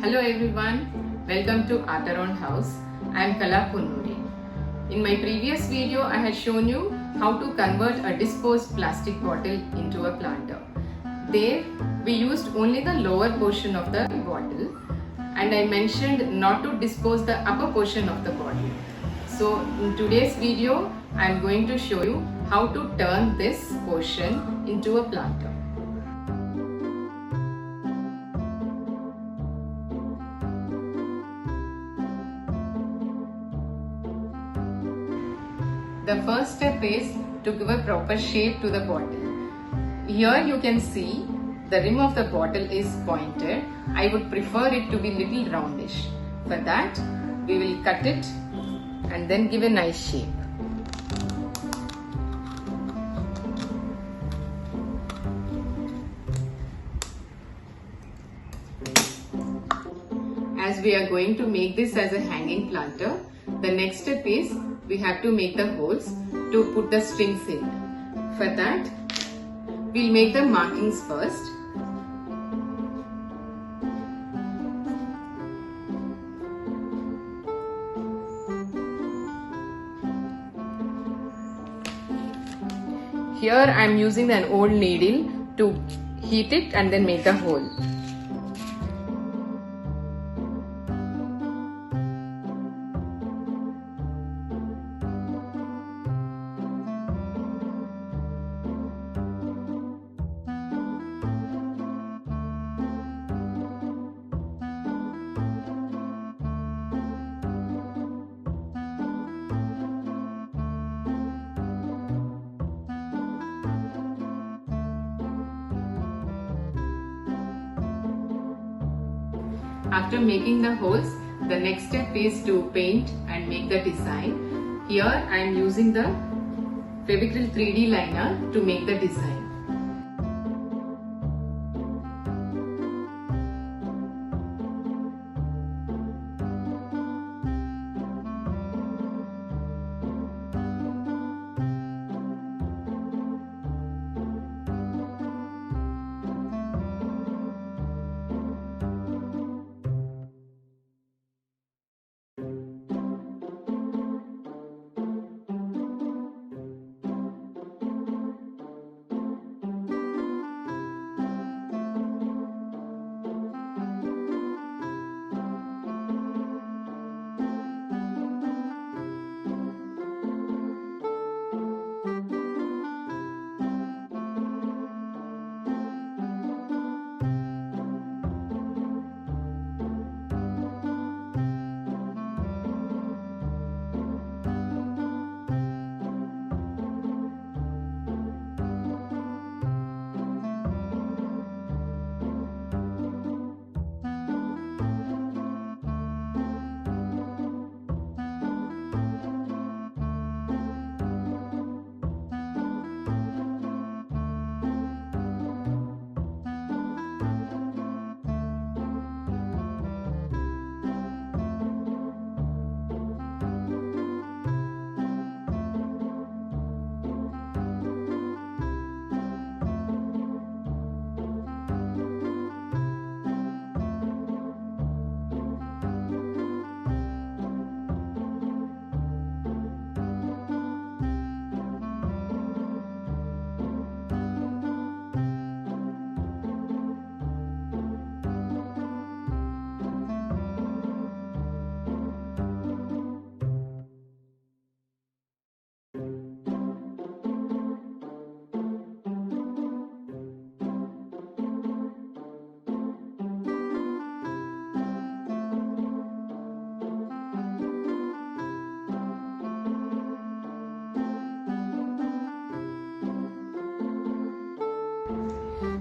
Hello everyone, welcome to Art Around House. I am Kala Punnuri. In my previous video, I had shown you how to convert a disposed plastic bottle into a planter. There, we used only the lower portion of the bottle and I mentioned not to dispose the upper portion of the bottle. So in today's video, I am going to show you how to turn this portion into a planter. The first step is to give a proper shape to the bottle. Here you can see the rim of the bottle is pointed. I would prefer it to be little roundish. For that, we will cut it and then give a nice shape. As we are going to make this as a hanging planter, the next step is we have to make the holes to put the strings in. For that, we'll make the markings first. Here I am using an old needle to heat it and then make the hole. After making the holes, the next step is to paint and make the design. Here I am using the Fevicryl 3D liner to make the design.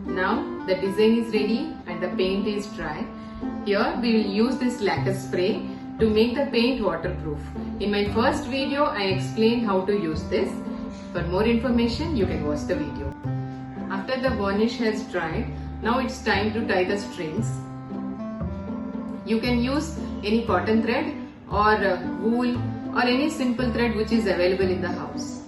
Now the design is ready and the paint is dry. Here we will use this lacquer spray to make the paint waterproof. In my first video I explained how to use this. For more information you can watch the video. After the varnish has dried, now it's time to tie the strings. You can use any cotton thread or wool or any simple thread which is available in the house.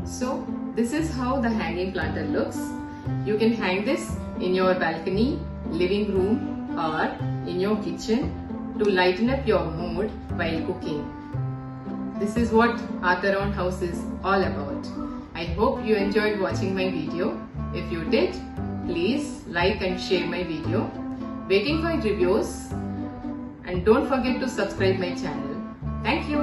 So this is how the hanging planter looks. You can hang this in your balcony, living room or in your kitchen to lighten up your mood while cooking. This is what art around house is all about. I hope you enjoyed watching my video. If you did, please like and share my video. Waiting for reviews, and don't forget to subscribe my channel. Thank you.